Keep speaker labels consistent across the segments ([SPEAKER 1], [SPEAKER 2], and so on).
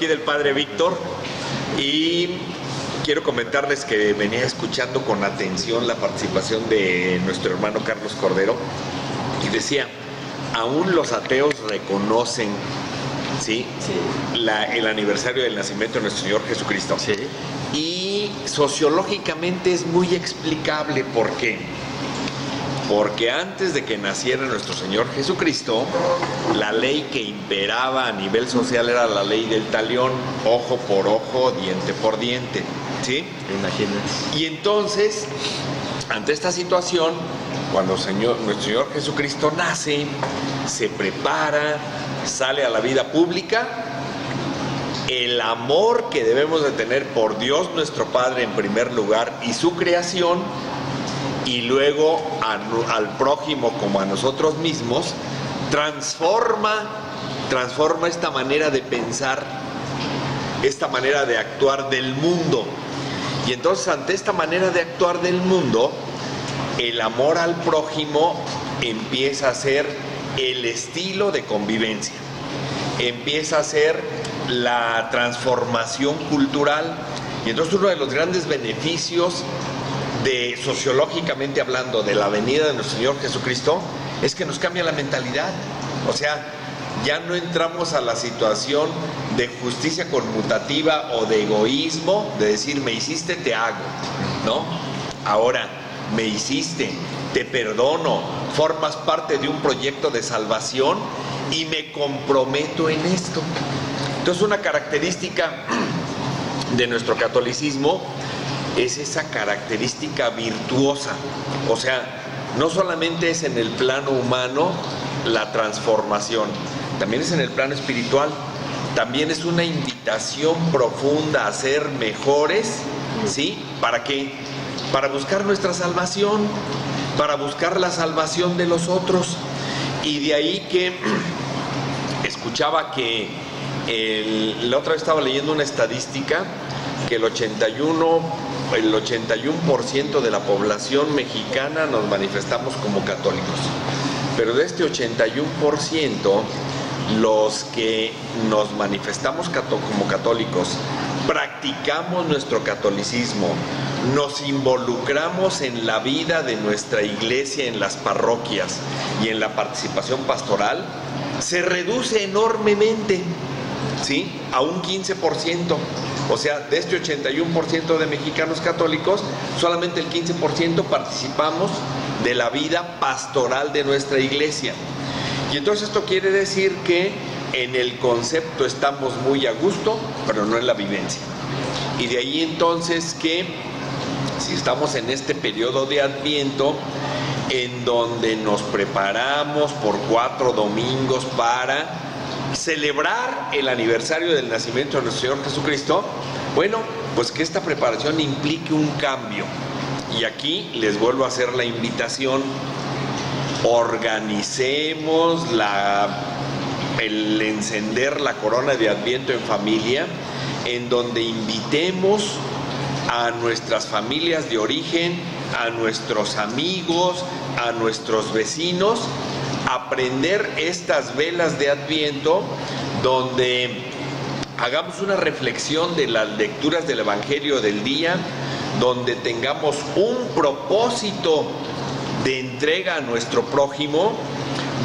[SPEAKER 1] Aquí del Padre Víctor, y quiero comentarles que venía escuchando con atención la participación de nuestro hermano Carlos Cordero y decía, aún los ateos reconocen, ¿sí? El aniversario del nacimiento de nuestro Señor Jesucristo.
[SPEAKER 2] Sí.
[SPEAKER 1] Y sociológicamente es muy explicable. ¿Por qué? Porque antes de que naciera nuestro Señor Jesucristo, la ley que imperaba a nivel social era la ley del talión, ojo por ojo, diente por diente, ¿sí?
[SPEAKER 2] Imagínate.
[SPEAKER 1] Y entonces, ante esta situación, cuando nuestro Señor Jesucristo nace, se prepara, sale a la vida pública, el amor que debemos de tener por Dios nuestro Padre en primer lugar y su creación, y luego al prójimo como a nosotros mismos, transforma esta manera de pensar, esta manera de actuar del mundo. Y entonces ante esta manera de actuar del mundo, el amor al prójimo empieza a ser el estilo de convivencia, empieza a ser la transformación cultural. Y entonces uno de los grandes beneficios sociológicamente hablando de la venida de nuestro Señor Jesucristo es que nos cambia la mentalidad. O sea, ya no entramos a la situación de justicia conmutativa o de egoísmo, de decir me hiciste, te hago, ¿no? Ahora, me hiciste, te perdono, formas parte de un proyecto de salvación y me comprometo en esto. Entonces, una característica de nuestro catolicismo es esa característica virtuosa. O sea, no solamente es en el plano humano la transformación, también es en el plano espiritual. También es una invitación profunda a ser mejores, ¿sí? ¿Para qué? Para buscar nuestra salvación, para buscar la salvación de los otros. Y de ahí que escuchaba que la otra vez estaba leyendo una estadística que el 81% de la población mexicana nos manifestamos como católicos. Pero de este 81%, los que nos manifestamos como católicos, practicamos nuestro catolicismo, nos involucramos en la vida de nuestra iglesia, en las parroquias y en la participación pastoral, se reduce enormemente, ¿sí? A un 15%. O sea, de este 81% de mexicanos católicos, solamente el 15% participamos de la vida pastoral de nuestra iglesia. Y entonces esto quiere decir que en el concepto estamos muy a gusto, pero no en la vivencia. Y de ahí entonces que si estamos en este periodo de Adviento, en donde nos preparamos por 4 domingos para celebrar el aniversario del nacimiento de nuestro Señor Jesucristo, bueno, pues que esta preparación implique un cambio. Y aquí les vuelvo a hacer la invitación: organicemos el encender la corona de Adviento en familia, en donde invitemos a nuestras familias de origen, a nuestros amigos, a nuestros vecinos, a prender estas velas de Adviento, donde hagamos una reflexión de las lecturas del Evangelio del día, donde tengamos un propósito de entrega a nuestro prójimo,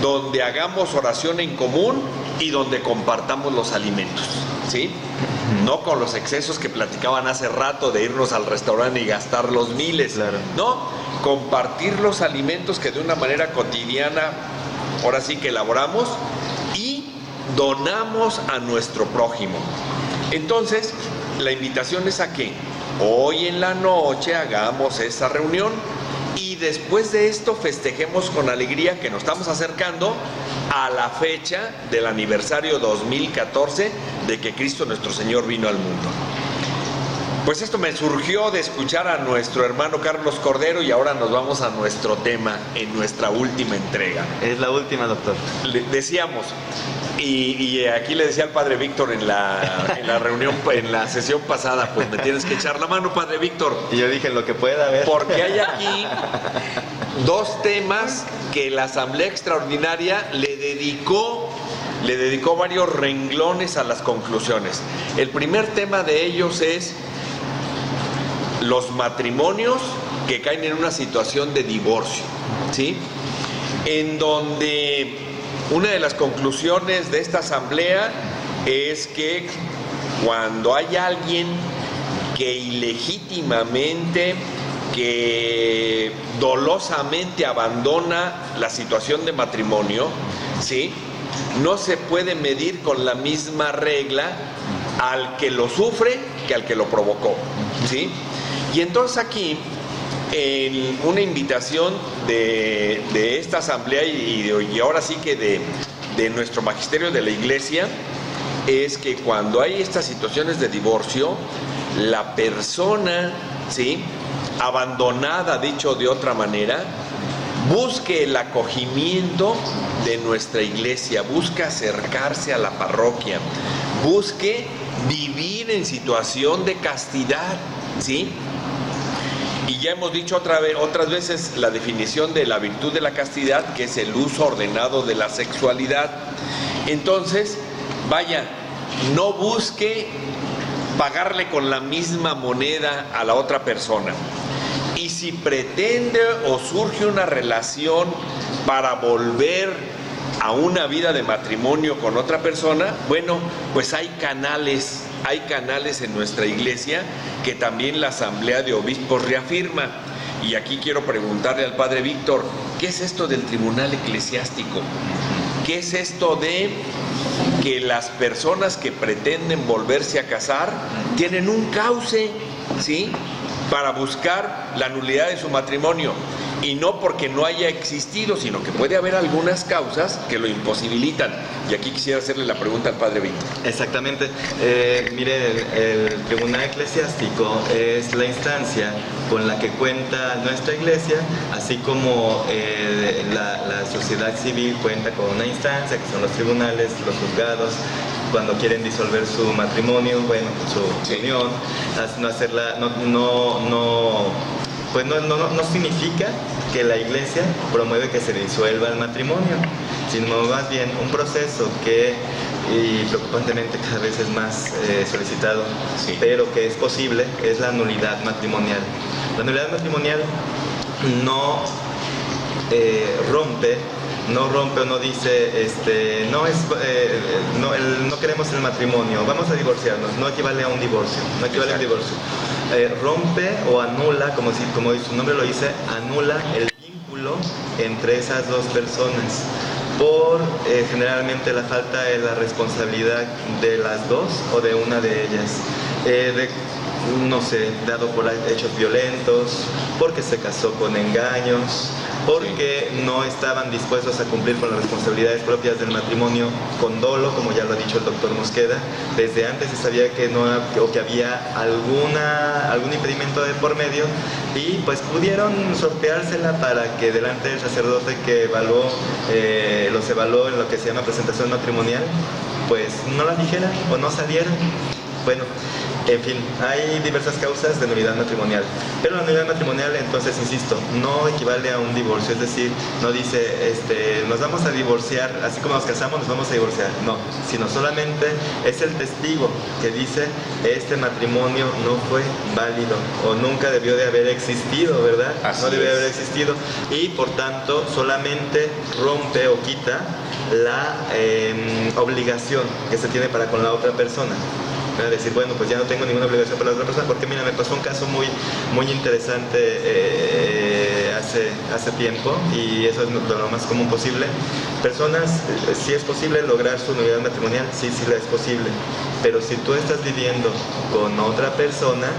[SPEAKER 1] donde hagamos oración en común y donde compartamos los alimentos, ¿sí? No con los excesos que platicaban hace rato de irnos al restaurante y gastar los miles.
[SPEAKER 2] Claro.
[SPEAKER 1] No, compartir los alimentos que de una manera cotidiana, ahora sí que elaboramos y donamos a nuestro prójimo. Entonces, la invitación es a que hoy en la noche hagamos esa reunión y después de esto festejemos con alegría que nos estamos acercando a la fecha del aniversario 2014 de que Cristo nuestro Señor vino al mundo. Pues esto me surgió de escuchar a nuestro hermano Carlos Cordero y ahora nos vamos a nuestro tema en nuestra última entrega.
[SPEAKER 2] Es la última, doctor.
[SPEAKER 1] Decíamos, y aquí le decía al Padre Víctor en la reunión, en la sesión pasada, pues me tienes que echar la mano, Padre Víctor.
[SPEAKER 2] Y yo dije, lo que pueda, a ver.
[SPEAKER 1] Porque hay aquí 2 temas que la Asamblea Extraordinaria le dedicó le dedicó varios renglones a las conclusiones. El primer tema de ellos es los matrimonios que caen en una situación de divorcio, ¿sí? En donde una de las conclusiones de esta asamblea es que cuando hay alguien que ilegítimamente, que dolosamente abandona la situación de matrimonio, ¿sí?, no se puede medir con la misma regla al que lo sufre que al que lo provocó, ¿sí? Y entonces aquí, en una invitación de esta asamblea y ahora sí que de nuestro magisterio de la iglesia, es que cuando hay estas situaciones de divorcio, la persona, ¿sí?, abandonada, dicho de otra manera, busque el acogimiento de nuestra iglesia, busque acercarse a la parroquia, busque vivir en situación de castidad, ¿sí? Y ya hemos dicho otras veces la definición de la virtud de la castidad, que es el uso ordenado de la sexualidad. Entonces, vaya, no busque pagarle con la misma moneda a la otra persona. Y si pretende o surge una relación para volver a una vida de matrimonio con otra persona, bueno, pues hay canales en nuestra iglesia que también la Asamblea de Obispos reafirma. Y aquí quiero preguntarle al Padre Víctor, ¿qué es esto del tribunal eclesiástico? ¿Qué es esto de que las personas que pretenden volverse a casar tienen un cauce, ¿sí?, para buscar la nulidad de su matrimonio? Y no porque no haya existido, sino que puede haber algunas causas que lo imposibilitan. Y aquí quisiera hacerle la pregunta al Padre Víctor.
[SPEAKER 2] Exactamente. Mire, el Tribunal Eclesiástico es la instancia con la que cuenta nuestra iglesia, así como la sociedad civil cuenta con una instancia, que son los tribunales, los juzgados, cuando quieren disolver su matrimonio, bueno, su unión, no significa que la iglesia promueve que se disuelva el matrimonio, sino más bien un proceso que, y preocupantemente cada vez es más solicitado, sí, pero que es posible, es la nulidad matrimonial. La nulidad matrimonial no rompe o no dice, no queremos el matrimonio, vamos a divorciarnos, no equivale a un divorcio, rompe o anula, como su nombre lo dice, anula el vínculo entre esas dos personas por generalmente la falta de la responsabilidad de las dos o de una de ellas, no sé, dado por hechos violentos, porque se casó con engaños, porque no estaban dispuestos a cumplir con las responsabilidades propias del matrimonio con dolo, como ya lo ha dicho el doctor Mosqueda. Desde antes se sabía que había algún impedimento de por medio, y pues pudieron sorteársela para que delante del sacerdote que los evaluó en lo que se llama presentación matrimonial, pues no la dijeran o no salieran. Bueno, en fin, hay diversas causas de nulidad matrimonial, pero la nulidad matrimonial, entonces, insisto, no equivale a un divorcio, es decir, no dice, nos vamos a divorciar, así como nos casamos, nos vamos a divorciar, no, sino solamente es el testigo que dice, este matrimonio no fue válido, o nunca debió de haber existido, ¿verdad? No debió de haber existido, y por tanto, solamente rompe o quita la obligación que se tiene para con la otra persona. Decir, bueno, pues ya no tengo ninguna obligación para la otra persona, porque mira, me pasó un caso muy interesante hace tiempo, y eso es lo más común posible. Personas, si es posible lograr su nulidad matrimonial, sí la es posible, pero si tú estás viviendo con otra persona,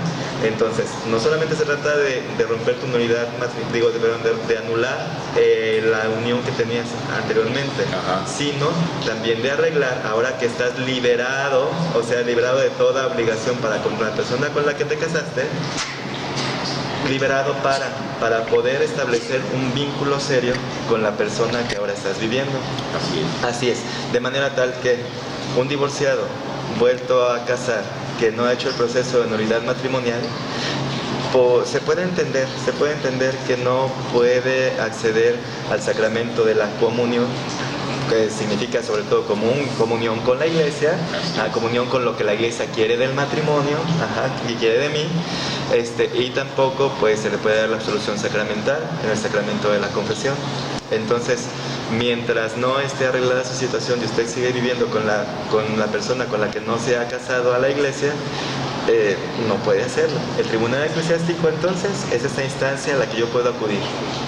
[SPEAKER 2] entonces no solamente se trata de romper tu nulidad, de anular la unión que tenías anteriormente, sino también de arreglar, ahora que estás liberado, o sea, liberado de toda obligación para con la persona con la que te casaste, liberado para poder establecer un vínculo serio con la persona que ahora estás viviendo. Así es, de manera tal que un divorciado vuelto a casar que no ha hecho el proceso de nulidad matrimonial, se puede entender que no puede acceder al sacramento de la comunión, que significa sobre todo comunión con la iglesia, comunión con lo que la iglesia quiere del matrimonio, y quiere de mí, y tampoco pues se le puede dar la absolución sacramental en el sacramento de la confesión. Entonces, mientras no esté arreglada su situación y usted sigue viviendo con la persona con la que no se ha casado a la iglesia, no puede hacerlo. El tribunal eclesiástico entonces es esta instancia a la que yo puedo acudir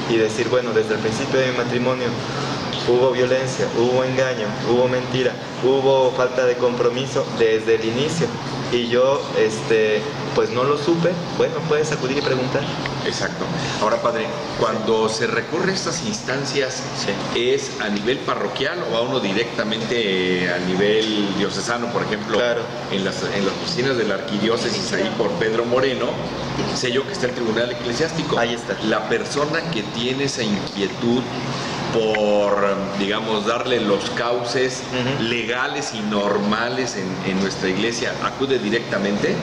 [SPEAKER 2] y decir, bueno, desde el principio de mi matrimonio hubo violencia, hubo engaño, hubo mentira, hubo falta de compromiso desde el inicio y yo pues no lo supe. Bueno, puedes acudir y preguntar.
[SPEAKER 1] Exacto. Ahora, padre, cuando se recurre a estas instancias, ¿es a nivel parroquial o va uno directamente a nivel diocesano? Por ejemplo,
[SPEAKER 2] claro,
[SPEAKER 1] en las oficinas de la arquidiócesis, ahí por Pedro Moreno, sé yo que está el tribunal eclesiástico.
[SPEAKER 2] Ahí está.
[SPEAKER 1] La persona que tiene esa inquietud por, digamos, darle los cauces legales y normales en nuestra iglesia, ¿acude directamente?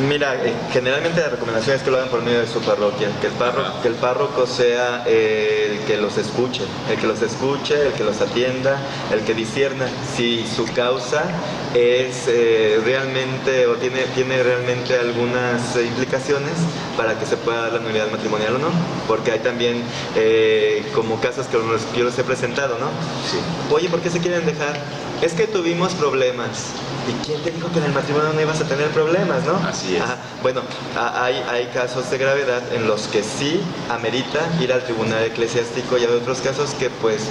[SPEAKER 2] Mira, generalmente la recomendación es que lo hagan por medio de su parroquia, que el párroco sea el que los escuche, el que los atienda, el que discierna si su causa es realmente o tiene realmente algunas implicaciones para que se pueda dar la nulidad matrimonial o no, porque hay también como casos que yo los he presentado, ¿no?
[SPEAKER 1] Sí.
[SPEAKER 2] Oye, ¿por qué se quieren dejar? Es que tuvimos problemas. ¿Y quién te dijo que en el matrimonio no ibas a tener problemas, no?
[SPEAKER 1] Así es.
[SPEAKER 2] Bueno, hay casos de gravedad en los que sí amerita ir al tribunal eclesiástico y hay otros casos que pues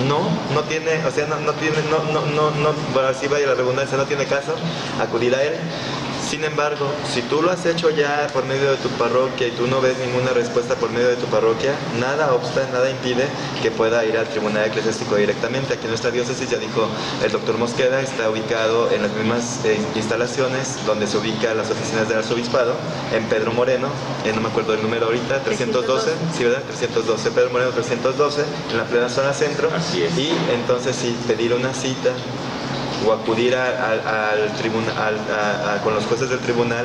[SPEAKER 2] no tiene, o sea, bueno, así vaya la redundancia, no tiene caso acudir a él. Sin embargo, si tú lo has hecho ya por medio de tu parroquia y tú no ves ninguna respuesta por medio de tu parroquia, nada obsta, nada impide que pueda ir al tribunal eclesiástico directamente. Aquí en nuestra diócesis, ya dijo el doctor Mosqueda, está ubicado en las mismas instalaciones donde se ubican las oficinas del arzobispado, en Pedro Moreno, no me acuerdo el número ahorita, 312, sí, ¿verdad? 312, Pedro Moreno 312, en la plena zona centro.
[SPEAKER 1] Así es.
[SPEAKER 2] Y entonces sí, pedir una cita o acudir al tribunal, con los jueces del tribunal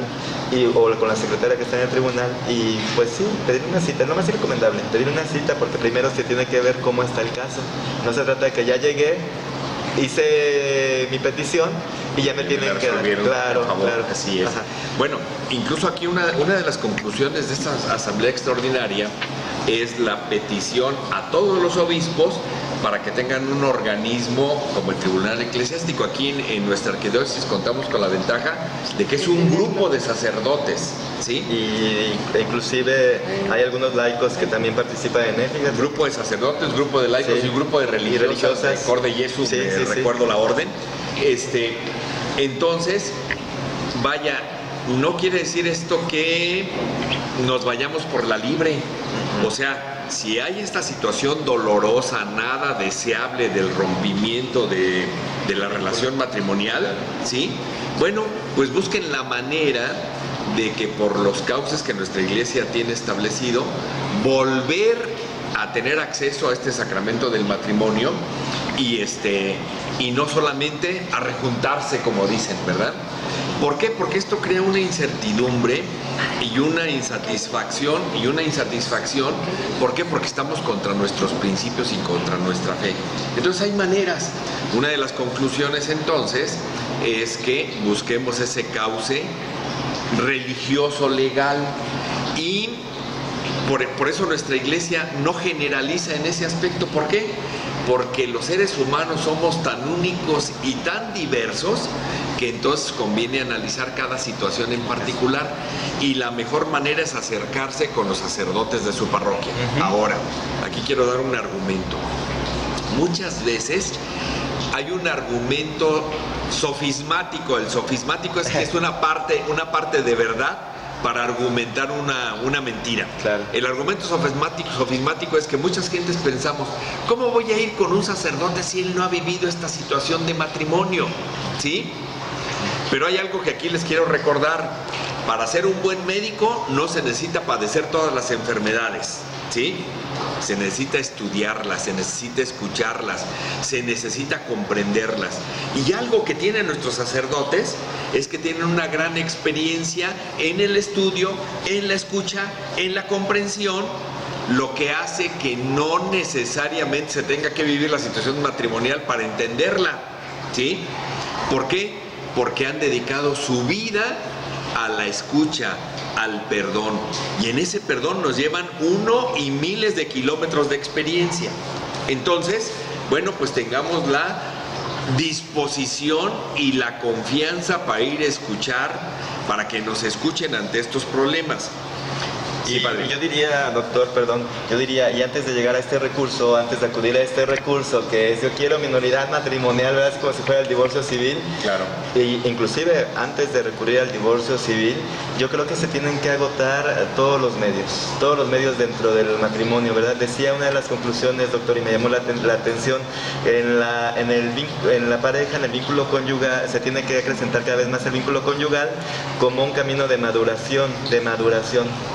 [SPEAKER 2] o con la secretaria que está en el tribunal y pues sí, pedir una cita, lo más recomendable, pedir una cita porque primero se tiene que ver cómo está el caso. No se trata de que ya llegué, hice mi petición y ya me tienen que dar. Claro, claro.
[SPEAKER 1] Así es. Bueno, incluso aquí una de las conclusiones de esta asamblea extraordinaria es la petición a todos los obispos para que tengan un organismo como el Tribunal Eclesiástico. Aquí en nuestra arquidiócesis contamos con la ventaja de que es un grupo de sacerdotes, ¿sí?
[SPEAKER 2] Y inclusive hay algunos laicos que también participan en él.
[SPEAKER 1] Grupo de sacerdotes, grupo de laicos y grupo de religiosas. Corde Jesús, recuerdo la orden. Entonces, vaya, no quiere decir esto que nos vayamos por la libre. O sea, si hay esta situación dolorosa, nada deseable del rompimiento de la relación matrimonial, ¿sí? Bueno, pues busquen la manera de que por los cauces que nuestra iglesia tiene establecido, volver a tener acceso a este sacramento del matrimonio y no solamente a rejuntarse, como dicen, ¿verdad? ¿Por qué? Porque esto crea una incertidumbre y una insatisfacción. ¿Por qué? Porque estamos contra nuestros principios y contra nuestra fe. Entonces hay maneras. Una de las conclusiones entonces es que busquemos ese cauce religioso legal y por eso nuestra iglesia no generaliza en ese aspecto. ¿Por qué? Porque los seres humanos somos tan únicos y tan diversos que entonces conviene analizar cada situación en particular y la mejor manera es acercarse con los sacerdotes de su parroquia. Ahora, aquí quiero dar un argumento. Muchas veces hay un argumento sofismático. El sofismático es que es una parte de verdad para argumentar una mentira.
[SPEAKER 2] Claro.
[SPEAKER 1] El argumento sofismático es que muchas gentes pensamos, ¿cómo voy a ir con un sacerdote si él no ha vivido esta situación de matrimonio? ¿Sí? Pero hay algo que aquí les quiero recordar. Para ser un buen médico no se necesita padecer todas las enfermedades, ¿sí? Se necesita estudiarlas, se necesita escucharlas, se necesita comprenderlas. Y algo que tienen nuestros sacerdotes es que tienen una gran experiencia en el estudio, en la escucha, en la comprensión lo que hace que no necesariamente se tenga que vivir la situación matrimonial para entenderla, ¿sí? ¿Por qué? Porque han dedicado su vida a la escucha, al perdón. Y en ese perdón nos llevan uno y miles de kilómetros de experiencia. Entonces, bueno, pues tengamos la disposición y la confianza para ir a escuchar, para que nos escuchen ante estos problemas.
[SPEAKER 2] Sí, padre. Yo diría, doctor, y antes de llegar a este recurso, antes de acudir a este recurso, que es yo quiero mi nulidad matrimonial, ¿verdad? Es como si fuera el divorcio civil.
[SPEAKER 1] Claro.
[SPEAKER 2] Y inclusive, antes de recurrir al divorcio civil, yo creo que se tienen que agotar todos los medios dentro del matrimonio, ¿verdad? Decía una de las conclusiones, doctor, y me llamó la atención, en la pareja, en el vínculo conyugal, se tiene que acrecentar cada vez más el vínculo conyugal como un camino de maduración,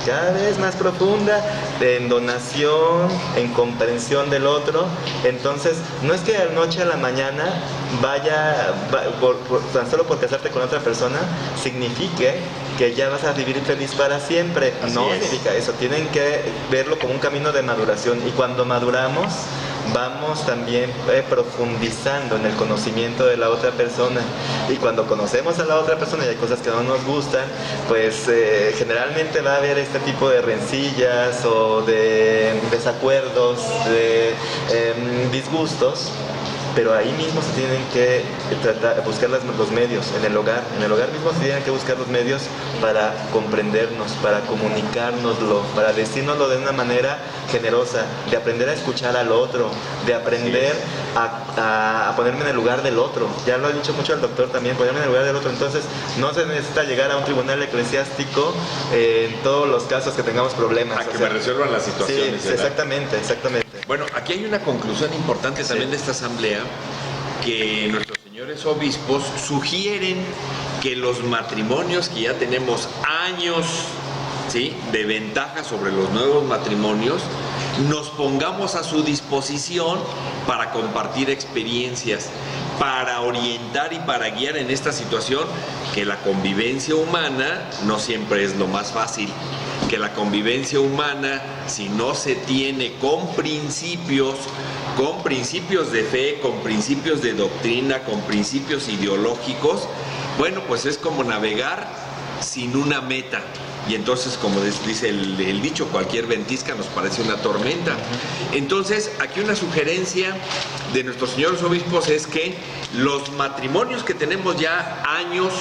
[SPEAKER 2] cada vez más profunda, en donación, en comprensión del otro. Entonces, no es que de noche a la mañana tan solo por casarte con otra persona signifique que ya vas a vivir feliz para siempre. No significa eso, tienen que verlo como un camino de maduración, y cuando maduramos vamos también profundizando en el conocimiento de la otra persona, y cuando conocemos a la otra persona y hay cosas que no nos gustan, pues generalmente va a haber este tipo de rencillas o de desacuerdos, de disgustos. Pero ahí mismo se tienen que buscar los medios, en el hogar mismo se tienen que buscar los medios para comprendernos, para comunicárnoslo, para decírnoslo de una manera generosa, de aprender a escuchar al otro, de aprender a ponerme en el lugar del otro. Ya lo ha dicho mucho el doctor también, ponerme en el lugar del otro. Entonces no se necesita llegar a un tribunal eclesiástico en todos los casos que tengamos problemas.
[SPEAKER 1] A que me resuelvan las situaciones.
[SPEAKER 2] Sí, exactamente.
[SPEAKER 1] Bueno, aquí hay una conclusión importante también de esta asamblea, que nuestros señores obispos sugieren que los matrimonios que ya tenemos años, ¿sí?, de ventaja sobre los nuevos matrimonios, nos pongamos a su disposición para compartir experiencias, para orientar y para guiar en esta situación, que la convivencia humana no siempre es lo más fácil, que la convivencia humana, si no se tiene con principios de fe, con principios de doctrina, con principios ideológicos, bueno, pues es como navegar sin una meta. Y entonces, como dice el dicho, cualquier ventisca nos parece una tormenta. Entonces, aquí una sugerencia de nuestros señores obispos es que los matrimonios que tenemos ya años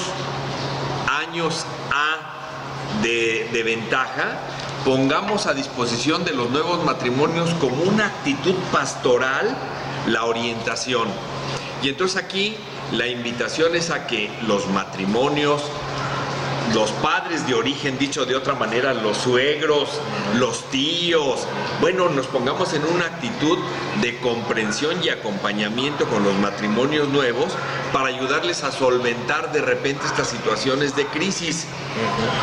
[SPEAKER 1] de ventaja, pongamos a disposición de los nuevos matrimonios como una actitud pastoral la orientación. Y entonces aquí la invitación es a que los matrimonios, los padres de origen, dicho de otra manera, los suegros, los tíos, bueno, nos pongamos en una actitud de comprensión y acompañamiento con los matrimonios nuevos para ayudarles a solventar de repente estas situaciones de crisis.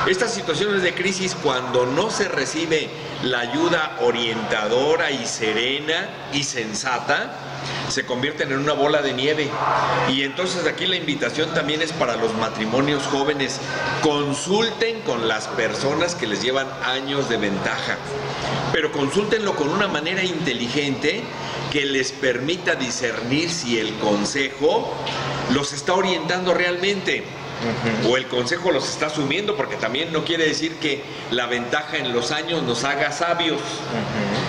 [SPEAKER 1] Estas situaciones de crisis, cuando no se recibe la ayuda orientadora y serena y sensata, se convierten en una bola de nieve. Y entonces aquí la invitación también es para los matrimonios jóvenes: consulten con las personas que les llevan años de ventaja, pero consúltenlo con una manera inteligente que les permita discernir si el consejo los está orientando realmente o el consejo los está asumiendo, porque también no quiere decir que la ventaja en los años nos haga sabios.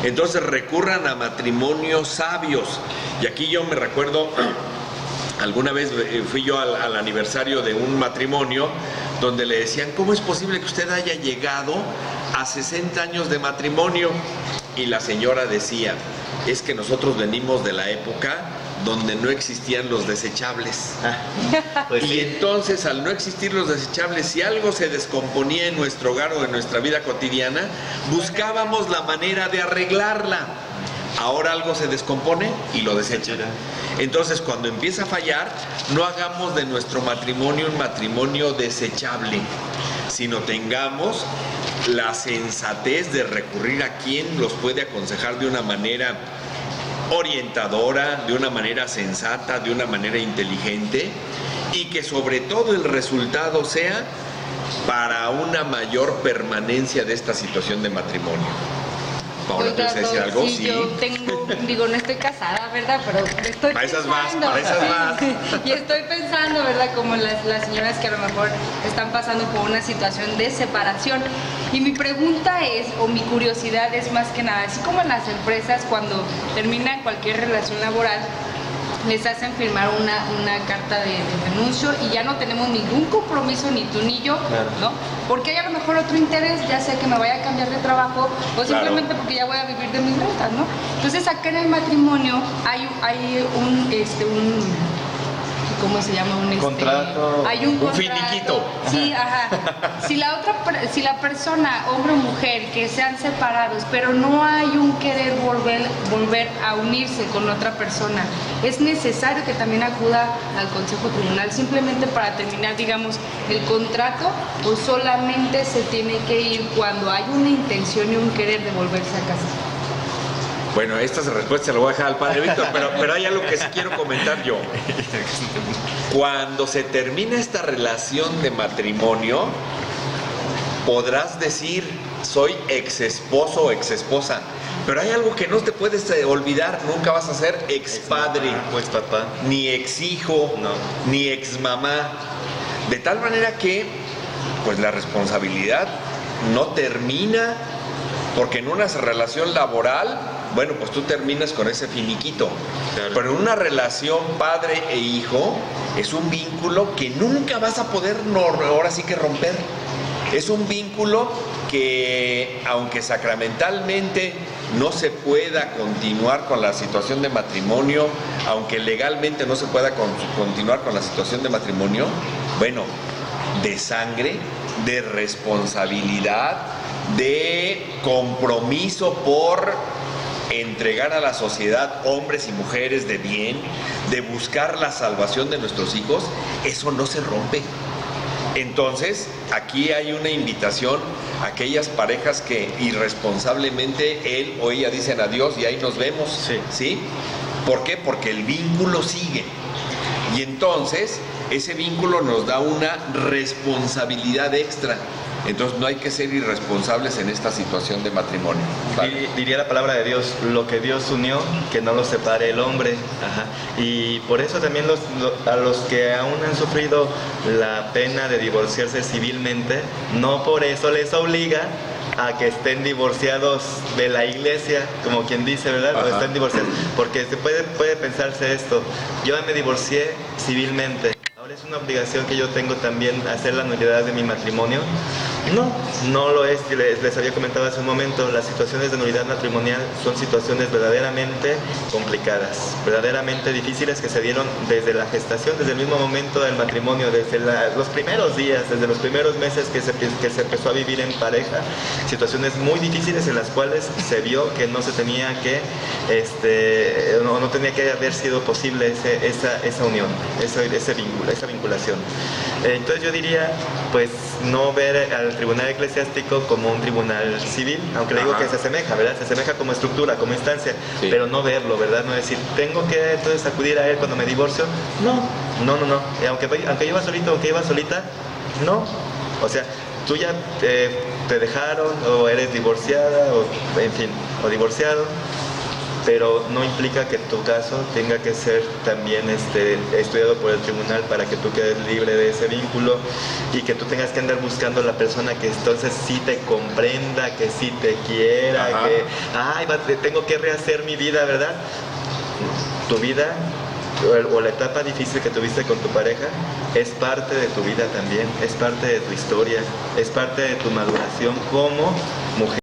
[SPEAKER 1] Entonces recurran a matrimonios sabios. Y aquí yo me recuerdo, alguna vez fui yo al aniversario de un matrimonio donde le decían: ¿cómo es posible que usted haya llegado a 60 años de matrimonio? Y la señora decía: es que nosotros venimos de la época donde no existían los desechables. Pues sí. Y entonces, al no existir los desechables, si algo se descomponía en nuestro hogar o en nuestra vida cotidiana, buscábamos la manera de arreglarla. Ahora algo se descompone y lo desechan. Entonces, cuando empieza a fallar, no hagamos de nuestro matrimonio un matrimonio desechable, sino tengamos la sensatez de recurrir a quien los puede aconsejar de una manera orientadora, de una manera sensata, de una manera inteligente, y que sobre todo el resultado sea para una mayor permanencia de esta situación de matrimonio. Paola, ¿te vas a decir algo?
[SPEAKER 3] Sí, yo tengo, digo, no estoy casada, ¿verdad? Pero estoy
[SPEAKER 1] para esas
[SPEAKER 3] pensando,
[SPEAKER 1] para esas más.
[SPEAKER 3] y estoy pensando, ¿verdad? Como las señoras que a lo mejor están pasando por una situación de separación. Y mi pregunta es, o mi curiosidad es más que nada, así como en las empresas cuando terminan cualquier relación laboral, les hacen firmar una carta de renuncio y ya no tenemos ningún compromiso, ni tú ni yo,
[SPEAKER 2] claro,
[SPEAKER 3] ¿no? Porque hay a lo mejor otro interés, ya sea que me vaya a cambiar de trabajo o simplemente porque ya voy a vivir de mis rentas, ¿no? Entonces acá en el matrimonio hay un ¿cómo se llama?
[SPEAKER 2] Contrato.
[SPEAKER 3] Hay un contrato.
[SPEAKER 1] finiquito.
[SPEAKER 3] Sí, ajá. Si la persona, hombre o mujer, que sean separados, pero no hay un querer volver a unirse con otra persona, es necesario que también acuda al Consejo Tribunal simplemente para terminar, digamos, el contrato, o solamente se tiene que ir cuando hay una intención y un querer de volverse a casar.
[SPEAKER 1] Bueno, esta respuesta se la voy a dejar al padre Víctor, pero hay algo que sí quiero comentar yo. Cuando se termina esta relación de matrimonio, podrás decir, soy ex esposo o ex esposa, pero hay algo que no te puedes olvidar, nunca vas a ser ex padre,
[SPEAKER 2] o ex papá,
[SPEAKER 1] ni ex hijo,
[SPEAKER 2] no,
[SPEAKER 1] ni ex mamá. De tal manera que, pues la responsabilidad no termina, porque en una relación laboral, bueno, pues tú terminas con ese finiquito. Claro. Pero en una relación padre e hijo es un vínculo que nunca vas a poder ahora sí que romper. Es un vínculo que, aunque sacramentalmente no se pueda continuar con la situación de matrimonio, aunque legalmente no se pueda continuar con la situación de matrimonio, bueno, de sangre, de responsabilidad, de compromiso por entregar a la sociedad hombres y mujeres de bien, de buscar la salvación de nuestros hijos, eso no se rompe. Entonces, aquí hay una invitación a aquellas parejas que irresponsablemente él o ella dicen adiós y ahí nos vemos,
[SPEAKER 2] sí.
[SPEAKER 1] ¿Sí? ¿Por qué? Porque el vínculo sigue. Y entonces, ese vínculo nos da una responsabilidad extra. Entonces no hay que ser irresponsables en esta situación de matrimonio.
[SPEAKER 2] ¿Vale? Diría la palabra de Dios, lo que Dios unió, que no lo separe el hombre. Ajá. Y por eso también a los que aún han sufrido la pena de divorciarse civilmente, no por eso les obliga a que estén divorciados de la iglesia, como quien dice, ¿verdad? O estén divorciados, porque se puede pensarse esto, yo me divorcié civilmente, ahora es una obligación que yo tengo también hacer la nulidad de mi matrimonio. No lo es. Les había comentado hace un momento, las situaciones de nulidad matrimonial son situaciones verdaderamente complicadas, verdaderamente difíciles, que se dieron desde la gestación, desde el mismo momento del matrimonio, desde los primeros días, desde los primeros meses que se empezó a vivir en pareja, situaciones muy difíciles en las cuales se vio que no se tenía que, no tenía que haber sido posible esa unión, ese vínculo, esa vinculación. Entonces yo diría, pues, no ver al tribunal eclesiástico como un tribunal civil, aunque le digo que se asemeja, ¿verdad? Se asemeja como estructura, como instancia, sí, pero no verlo, ¿verdad? No decir, tengo que entonces acudir a él cuando me divorcio. No. Aunque iba solito, aunque iba solita, no. O sea, tú ya te dejaron, o eres divorciada, o en fin, o divorciado, pero no implica que tu caso tenga que ser también estudiado por el tribunal para que tú quedes libre de ese vínculo y que tú tengas que andar buscando a la persona que entonces sí te comprenda, que sí te quiera, que tengo que rehacer mi vida, ¿verdad? Tu vida o la etapa difícil que tuviste con tu pareja es parte de tu vida también, es parte de tu historia, es parte de tu maduración como mujer.